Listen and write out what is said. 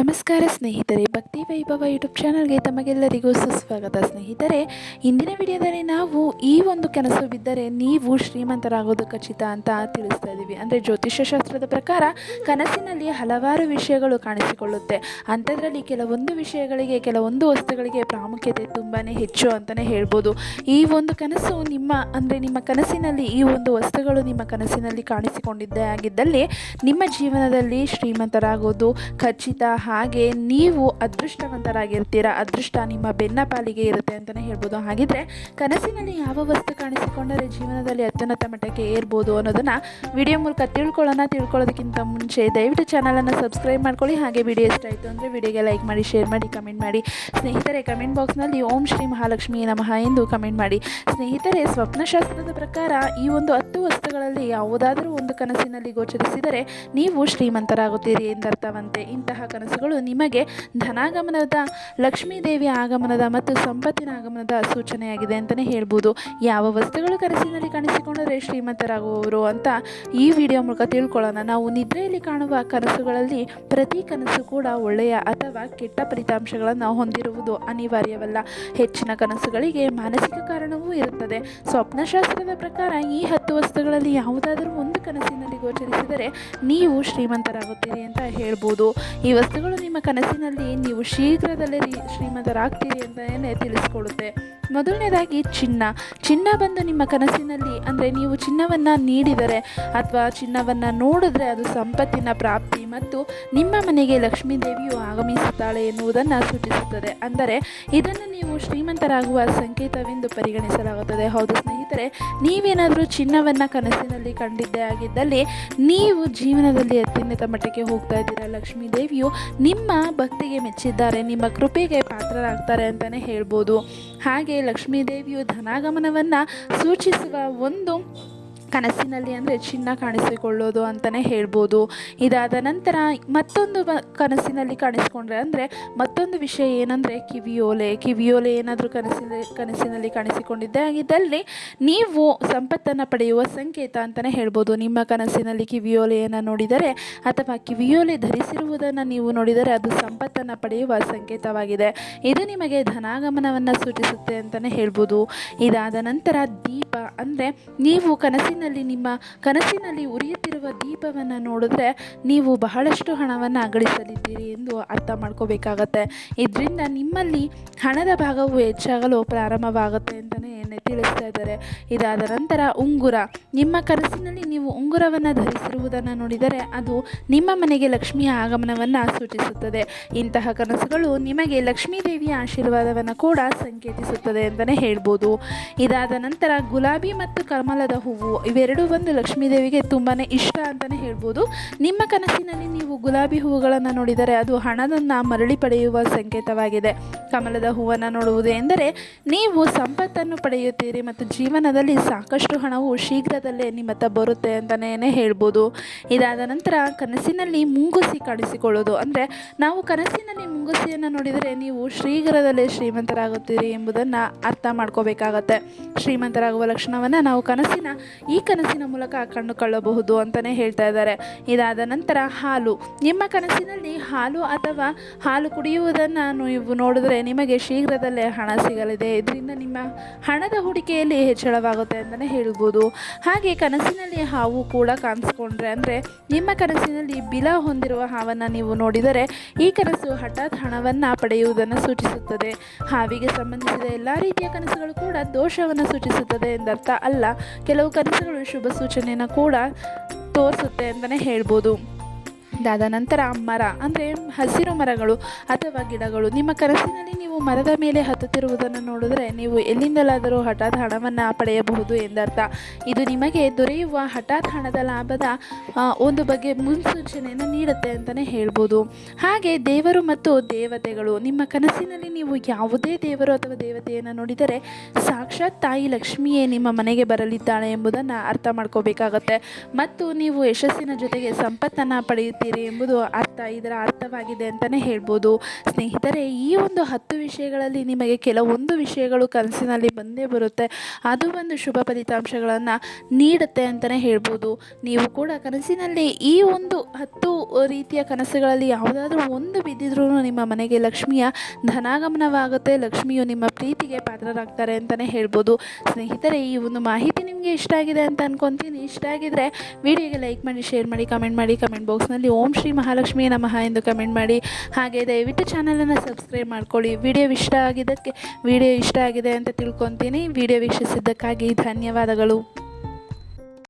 ನಮಸ್ಕಾರ ಸ್ನೇಹಿತರೆ, ಭಕ್ತಿ ವೈಭವ ಯೂಟ್ಯೂಬ್ ಚಾನಲ್ಗೆ ತಮಗೆಲ್ಲರಿಗೂ ಸುಸ್ವಾಗತ. ಸ್ನೇಹಿತರೆ, ಇಂದಿನ ವಿಡಿಯೋದಲ್ಲಿ ನಾವು ಈ ಒಂದು ಕನಸು ಬಿದ್ದರೆ ನೀವು ಶ್ರೀಮಂತರಾಗೋದು ಖಚಿತ ಅಂತ ತಿಳಿಸ್ತಾ ಇದ್ದೀವಿ. ಅಂದರೆ ಜ್ಯೋತಿಷ್ಯ ಶಾಸ್ತ್ರದ ಪ್ರಕಾರ ಕನಸಿನಲ್ಲಿ ಹಲವಾರು ವಿಷಯಗಳು ಕಾಣಿಸಿಕೊಳ್ಳುತ್ತೆ. ಅಂಥದ್ರಲ್ಲಿ ಕೆಲವೊಂದು ವಿಷಯಗಳಿಗೆ, ಕೆಲವೊಂದು ವಸ್ತುಗಳಿಗೆ ಪ್ರಾಮುಖ್ಯತೆ ತುಂಬಾ ಹೆಚ್ಚು ಅಂತಲೇ ಹೇಳ್ಬೋದು. ಈ ಒಂದು ಕನಸು ನಿಮ್ಮ ಕನಸಿನಲ್ಲಿ ಈ ಒಂದು ವಸ್ತುಗಳು ನಿಮ್ಮ ಕನಸಿನಲ್ಲಿ ಕಾಣಿಸಿಕೊಂಡಿದ್ದೇ ಆಗಿದ್ದಲ್ಲಿ ನಿಮ್ಮ ಜೀವನದಲ್ಲಿ ಶ್ರೀಮಂತರಾಗೋದು ಖಚಿತ. ಹಾಗೆ ನೀವು ಅದೃಷ್ಟವಂತರಾಗಿರ್ತೀರಾ, ಅದೃಷ್ಟ ನಿಮ್ಮ ಬೆನ್ನ ಪಾಲಿಗೆ ಇರುತ್ತೆ ಅಂತಲೇ ಹೇಳ್ಬೋದು. ಹಾಗಿದ್ರೆ ಕನಸಿನಲ್ಲಿ ಯಾವ ವಸ್ತು ಕಾಣಿಸಿಕೊಂಡರೆ ಜೀವನದಲ್ಲಿ ಅತ್ಯುನ್ನತ ಮಟ್ಟಕ್ಕೆ ಏರ್ಬೋದು ಅನ್ನೋದನ್ನು ವಿಡಿಯೋ ಮೂಲಕ ತಿಳ್ಕೊಳ್ಳೋದಕ್ಕಿಂತ ಮುಂಚೆ ದಯವಿಟ್ಟು ಚಾನಲನ್ನು ಸಬ್ಸ್ಕ್ರೈಬ್ ಮಾಡ್ಕೊಳ್ಳಿ. ಹಾಗೆ ವಿಡಿಯೋ ಇಷ್ಟ ಆಯಿತು ಅಂದರೆ ವಿಡಿಯೋಗೆ ಲೈಕ್ ಮಾಡಿ, ಶೇರ್ ಮಾಡಿ, ಕಮೆಂಟ್ ಮಾಡಿ. ಸ್ನೇಹಿತರೆ, ಕಮೆಂಟ್ ಬಾಕ್ಸ್ನಲ್ಲಿ ಓಂ ಶ್ರೀ ಮಹಾಲಕ್ಷ್ಮಿ ನಮಃ ಎಂದು ಕಮೆಂಟ್ ಮಾಡಿ. ಸ್ನೇಹಿತರೆ, ಸ್ವಪ್ನಶಾಸ್ತ್ರದ ಪ್ರಕಾರ ಈ ಒಂದು 10 ವಸ್ತುಗಳಲ್ಲಿ ಯಾವುದಾದರೂ ಒಂದು ಕನಸಿನಲ್ಲಿ ಗೋಚರಿಸಿದರೆ ನೀವು ಶ್ರೀಮಂತರಾಗುತ್ತೀರಿ ಎಂದರ್ಥವಂತೆ. ಇಂತಹ ಕನಸುಗಳು ನಿಮಗೆ ಧನಾಗಮನದ, ಲಕ್ಷ್ಮೀ ದೇವಿಯ ಆಗಮನದ ಮತ್ತು ಸಂಪತ್ತಿನ ಆಗಮನದ ಸೂಚನೆಯಾಗಿದೆ ಅಂತಲೇ ಹೇಳ್ಬೋದು. ಯಾವ ವಸ್ತುಗಳು ಕನಸಿನಲ್ಲಿ ಕಾಣಿಸಿಕೊಂಡರೆ ಶ್ರೀಮಂತರಾಗುವವರು ಅಂತ ಈ ವಿಡಿಯೋ ಮೂಲಕ ತಿಳ್ಕೊಳ್ಳೋಣ. ನಾವು ನಿದ್ರೆಯಲ್ಲಿ ಕಾಣುವ ಕನಸುಗಳಲ್ಲಿ ಪ್ರತಿ ಕನಸು ಕೂಡ ಒಳ್ಳೆಯ ಅಥವಾ ಕೆಟ್ಟ ಫಲಿತಾಂಶಗಳನ್ನು ಹೊಂದಿರುವುದು ಅನಿವಾರ್ಯವಲ್ಲ. ಹೆಚ್ಚಿನ ಕನಸುಗಳಿಗೆ ಮಾನಸಿಕ ಕಾರಣವೂ ಇರುತ್ತದೆ. ಸ್ವಪ್ನಶಾಸ್ತ್ರದ ಪ್ರಕಾರ ಈ 10 ವಸ್ತುಗಳಲ್ಲಿ ಯಾವುದಾದರೂ ಒಂದು ಕನಸಿನಲ್ಲಿ ಗೋಚರಿಸಿದರೆ ನೀವು ಶ್ರೀಮಂತರಾಗುತ್ತೀರಿ ಅಂತ ಹೇಳ್ಬೋದು. ಈ ವಸ್ತುಗಳು ನಿಮ್ಮ ಕನಸಿನಲ್ಲಿ ನೀವು ಶೀಘ್ರದಲ್ಲೇ ಶ್ರೀಮಂತರಾಗ್ತೀರಿ ಅಂತಲೇ ತಿಳಿಸ್ಕೊಡುತ್ತೆ. ಮೊದಲನೇದಾಗಿ ಚಿನ್ನ ಬಂದು ನಿಮ್ಮ ಕನಸಿನಲ್ಲಿ, ಅಂದರೆ ನೀವು ಚಿನ್ನವನ್ನು ನೀಡಿದರೆ ಅಥವಾ ಚಿನ್ನವನ್ನು ನೋಡಿದ್ರೆ ಅದು ಸಂಪತ್ತಿನ ಪ್ರಾಪ್ತಿ ಮತ್ತು ನಿಮ್ಮ ಮನೆಗೆ ಲಕ್ಷ್ಮೀ ದೇವಿಯು ಆಗಮಿಸುತ್ತಾಳೆ ಎನ್ನುವುದನ್ನು ಸೂಚಿಸುತ್ತದೆ. ಅಂದರೆ ಇದನ್ನು ನೀವು ಶ್ರೀಮಂತರಾಗುವ ಸಂಕೇತವೆಂದು ಪರಿಗಣಿಸಲಾಗುತ್ತದೆ. ಹೌದು ಸ್ನೇಹಿತರೆ, ನೀವೇನಾದರೂ ಚಿನ್ನವನ್ನು ಕನಸಿನಲ್ಲಿ ಕಂಡಿದ್ದೇ ಆಗಿದ್ದಲ್ಲಿ ನೀವು ಜೀವನದಲ್ಲಿ ಅತ್ಯುನ್ನತ ಮಟ್ಟಕ್ಕೆ ಹೋಗ್ತಾ ಇದ್ದೀರಾ. ಲಕ್ಷ್ಮೀ ದೇವಿಯು ನಿಮ್ಮ ಭಕ್ತಿಗೆ ಮೆಚ್ಚಿದ್ದಾರೆ, ನಿಮ್ಮ ಕೃಪೆಗೆ ಪಾತ್ರರಾಗ್ತಾರೆ ಅಂತಲೇ ಹೇಳ್ಬೋದು. ಹಾಗೆ ಲಕ್ಷ್ಮೀ ದೇವಿಯು ಧನಾಗಮನವನ್ನು ಸೂಚಿಸುವ ಒಂದು ಕನಸಿನಲ್ಲಿ ಅಂದರೆ ಚಿನ್ನ ಕಾಣಿಸಿಕೊಳ್ಳೋದು ಅಂತಲೇ ಹೇಳ್ಬೋದು. ಇದಾದ ನಂತರ ಮತ್ತೊಂದು ಕನಸಿನಲ್ಲಿ ಕಾಣಿಸ್ಕೊಂಡ್ರೆ, ಅಂದರೆ ಮತ್ತೊಂದು ವಿಷಯ ಏನಂದರೆ ಕಿವಿಯೋಲೆ ಏನಾದರೂ ಕನಸಿನಲ್ಲಿ ಕಾಣಿಸಿಕೊಂಡಿದ್ದೇ ಆಗಿದ್ದಲ್ಲಿ ನೀವು ಸಂಪತ್ತನ್ನು ಪಡೆಯುವ ಸಂಕೇತ ಅಂತಲೇ ಹೇಳ್ಬೋದು. ನಿಮ್ಮ ಕನಸಿನಲ್ಲಿ ಕಿವಿಯೋಲೆಯನ್ನು ನೋಡಿದರೆ ಅಥವಾ ಕಿವಿಯೋಲೆ ಧರಿಸಿರುವುದನ್ನು ನೀವು ನೋಡಿದರೆ ಅದು ಸಂಪತ್ತನ್ನು ಪಡೆಯುವ ಸಂಕೇತವಾಗಿದೆ. ಇದು ನಿಮಗೆ ಧನಾಗಮನವನ್ನು ಸೂಚಿಸುತ್ತೆ ಅಂತಲೇ ಹೇಳ್ಬೋದು. ಇದಾದ ನಂತರ ದೀಪ, ಅಂದರೆ ನೀವು ನಿಮ್ಮ ಕನಸಿನಲ್ಲಿ ಉರಿಯುತ್ತಿರುವ ದೀಪವನ್ನು ನೋಡಿದ್ರೆ ನೀವು ಬಹಳಷ್ಟು ಹಣವನ್ನು ಗಳಿಸಲಿದ್ದೀರಿ ಎಂದು ಅರ್ಥ ಮಾಡ್ಕೋಬೇಕಾಗತ್ತೆ. ಇದರಿಂದ ನಿಮ್ಮಲ್ಲಿ ಹಣದ ಭಾಗವು ಹೆಚ್ಚಾಗಲು ಪ್ರಾರಂಭವಾಗುತ್ತೆ ಅಂತಲೇ ತಿಳಿಸ್ತಾ ಇದ್ದಾರೆ. ಇದಾದ ನಂತರ ಉಂಗುರ, ನಿಮ್ಮ ಕನಸಿನಲ್ಲಿ ನೀವು ಉಂಗುರವನ್ನು ಧರಿಸಿರುವುದನ್ನು ನೋಡಿದರೆ ಅದು ನಿಮ್ಮ ಮನೆಗೆ ಲಕ್ಷ್ಮಿಯ ಆಗಮನವನ್ನು ಸೂಚಿಸುತ್ತದೆ. ಇಂತಹ ಕನಸುಗಳು ನಿಮಗೆ ಲಕ್ಷ್ಮೀ ದೇವಿಯ ಆಶೀರ್ವಾದವನ್ನು ಕೂಡ ಸಂಕೇತಿಸುತ್ತದೆ ಅಂತಲೇ ಹೇಳ್ಬೋದು. ಇದಾದ ನಂತರ ಗುಲಾಬಿ ಮತ್ತು ಕಮಲದ ಹೂವು, ಇವೆರಡೂ ಒಂದು ಲಕ್ಷ್ಮೀ ದೇವಿಗೆ ತುಂಬಾ ಇಷ್ಟ ಅಂತಲೇ ಹೇಳ್ಬೋದು. ನಿಮ್ಮ ಕನಸಿನಲ್ಲಿ ನೀವು ಗುಲಾಬಿ ಹೂವುಗಳನ್ನು ನೋಡಿದರೆ ಅದು ಹಣವನ್ನು ಮರಳಿ ಪಡೆಯುವ ಸಂಕೇತವಾಗಿದೆ. ಕಮಲದ ಹೂವನ್ನು ನೋಡುವುದು ಎಂದರೆ ನೀವು ಸಂಪತ್ತನ್ನು ಪಡೆಯುತ್ತೀರಿ ಮತ್ತು ಜೀವನದಲ್ಲಿ ಸಾಕಷ್ಟು ಹಣವು ಶೀಘ್ರದಲ್ಲೇ ನಿಮ್ಮತ್ತ ಬರುತ್ತೆ ಅಂತಲೇ ಹೇಳ್ಬೋದು. ಇದಾದ ನಂತರ ಕನಸಿನಲ್ಲಿ ಮುಂಗುಸಿ ಕಾಣಿಸಿಕೊಳ್ಳೋದು, ಅಂದರೆ ನಾವು ಕನಸಿನಲ್ಲಿ ಮುಂಗುಸಿಯನ್ನು ನೋಡಿದರೆ ನೀವು ಶೀಘ್ರದಲ್ಲೇ ಶ್ರೀಮಂತರಾಗುತ್ತೀರಿ ಎಂಬುದನ್ನು ಅರ್ಥ ಮಾಡ್ಕೋಬೇಕಾಗತ್ತೆ. ಶ್ರೀಮಂತರಾಗುವ ಲಕ್ಷಣವನ್ನು ನಾವು ಈ ಕನಸಿನ ಮೂಲಕ ಕಂಡುಕೊಳ್ಳಬಹುದು ಅಂತಲೇ ಹೇಳ್ತಾ ಇದ್ದಾರೆ. ಇದಾದ ನಂತರ ಹಾಲು, ನಿಮ್ಮ ಕನಸಿನಲ್ಲಿ ಹಾಲು ಅಥವಾ ಹಾಲು ಕುಡಿಯುವುದನ್ನು ನೀವು ನೋಡಿದ್ರೆ ನಿಮಗೆ ಶೀಘ್ರದಲ್ಲೇ ಹಣ ಸಿಗಲಿದೆ. ಇದರಿಂದ ನಿಮ್ಮ ಹಣದ ಹೂಡಿಕೆಯಲ್ಲಿ ಹೆಚ್ಚಳವಾಗುತ್ತೆ ಅಂತಲೇ ಹೇಳ್ಬೋದು. ಹಾಗೆ ಕನಸಿನಲ್ಲಿ ಹಾವು ಕೂಡ ಕಾಣಿಸ್ಕೊಂಡ್ರೆ, ಅಂದರೆ ನಿಮ್ಮ ಕನಸಿನಲ್ಲಿ ಬಿಲ ಹೊಂದಿರುವ ಹಾವನ್ನು ನೀವು ನೋಡಿದರೆ ಈ ಕನಸು ಹಠಾತ್ ಹಣವನ್ನು ಪಡೆಯುವುದನ್ನು ಸೂಚಿಸುತ್ತದೆ. ಹಾವಿಗೆ ಸಂಬಂಧಿಸಿದ ಎಲ್ಲ ರೀತಿಯ ಕನಸುಗಳು ಕೂಡ ದೋಷವನ್ನು ಸೂಚಿಸುತ್ತದೆ ಎಂದರ್ಥ ಅಲ್ಲ. ಕೆಲವು ಕನಸುಗಳು ಶುಭ ಸೂಚನೆಯನ್ನು ಕೂಡ ತೋರಿಸುತ್ತೆ ಅಂತಲೇ ಹೇಳ್ಬೋದು. ಇದಾದ ನಂತರ ಮರ, ಅಂದರೆ ಹಸಿರು ಮರಗಳು ಅಥವಾ ಗಿಡಗಳು, ನಿಮ್ಮ ಕನಸಿನಲ್ಲಿ ನೀವು ಮರದ ಮೇಲೆ ಹತ್ತುತ್ತಿರುವುದನ್ನು ನೋಡಿದ್ರೆ ನೀವು ಎಲ್ಲಿಂದಲಾದರೂ ಹಠಾತ್ ಹಣವನ್ನು ಪಡೆಯಬಹುದು ಎಂದರ್ಥ. ಇದು ನಿಮಗೆ ದೊರೆಯುವ ಹಠಾತ್ ಹಣದ ಲಾಭದ ಒಂದು ಬಗ್ಗೆ ಮುನ್ಸೂಚನೆಯನ್ನು ನೀಡುತ್ತೆ ಅಂತಲೇ ಹೇಳ್ಬೋದು. ಹಾಗೆ ದೇವರು ಮತ್ತು ದೇವತೆಗಳು, ನಿಮ್ಮ ಕನಸಿನಲ್ಲಿ ನೀವು ಯಾವುದೇ ದೇವರು ಅಥವಾ ದೇವತೆಯನ್ನು ನೋಡಿದರೆ ಸಾಕ್ಷಾತ್ ತಾಯಿ ಲಕ್ಷ್ಮಿಯೇ ನಿಮ್ಮ ಮನೆಗೆ ಬರಲಿದ್ದಾಳೆ ಎಂಬುದನ್ನು ಅರ್ಥ ಮಾಡ್ಕೋಬೇಕಾಗತ್ತೆ. ಮತ್ತು ನೀವು ಯಶಸ್ಸಿನ ಜೊತೆಗೆ ಸಂಪತ್ತನ್ನು ಪಡೆಯುತ್ತೀರಿ ಇದ್ದೀರಿ ಎಂಬುದು ಇದರ ಅರ್ಥವಾಗಿದೆ ಅಂತಲೇ ಹೇಳ್ಬೋದು. ಸ್ನೇಹಿತರೆ, ಈ ಒಂದು 10 ವಿಷಯಗಳಲ್ಲಿ ನಿಮಗೆ ಕೆಲವೊಂದು ವಿಷಯಗಳು ಕನಸಿನಲ್ಲಿ ಬಂದೇ ಬರುತ್ತೆ. ಅದು ಒಂದು ಶುಭ ಫಲಿತಾಂಶಗಳನ್ನು ನೀಡುತ್ತೆ ಅಂತಲೇ ಹೇಳ್ಬೋದು. ನೀವು ಕೂಡ ಕನಸಿನಲ್ಲಿ ಈ ಒಂದು 10 ರೀತಿಯ ಕನಸುಗಳಲ್ಲಿ ಯಾವುದಾದ್ರೂ ಒಂದು ಬಿದ್ದಿದ್ರೂ ನಿಮ್ಮ ಮನೆಗೆ ಲಕ್ಷ್ಮಿಯ ಧನಾಗಮನವಾಗುತ್ತೆ. ಲಕ್ಷ್ಮಿಯು ನಿಮ್ಮ ಪ್ರೀತಿಗೆ ಪಾತ್ರರಾಗ್ತಾರೆ ಅಂತಲೇ ಹೇಳ್ಬೋದು. ಸ್ನೇಹಿತರೆ, ಈ ಒಂದು ಮಾಹಿತಿ ನಿಮಗೆ ಇಷ್ಟ ಆಗಿದೆ ಅಂತ ಅನ್ಕೊತೀನಿ. ಇಷ್ಟ ಆಗಿದ್ರೆ ವಿಡಿಯೋಗೆ ಲೈಕ್ ಮಾಡಿ, ಶೇರ್ ಮಾಡಿ, ಕಮೆಂಟ್ ಮಾಡಿ. ಕಮೆಂಟ್ ಬಾಕ್ಸ್ನಲ್ಲಿ ಓಂ ಶ್ರೀ ಮಹಾಲಕ್ಷ್ಮಿ ನಮಃ ಎಂದು ಕಮೆಂಟ್ ಮಾಡಿ. ಹಾಗೆ ದಯವಿಟ್ಟು ಚಾನಲನ್ನು ಸಬ್ಸ್ಕ್ರೈಬ್ ಮಾಡ್ಕೊಳ್ಳಿ. ವಿಡಿಯೋ ಇಷ್ಟ ಆಗಿದೆ ಅಂತ ತಿಳ್ಕೊತೀನಿ. ವಿಡಿಯೋ ವೀಕ್ಷಿಸಿದ್ದಕ್ಕಾಗಿ ಧನ್ಯವಾದಗಳು.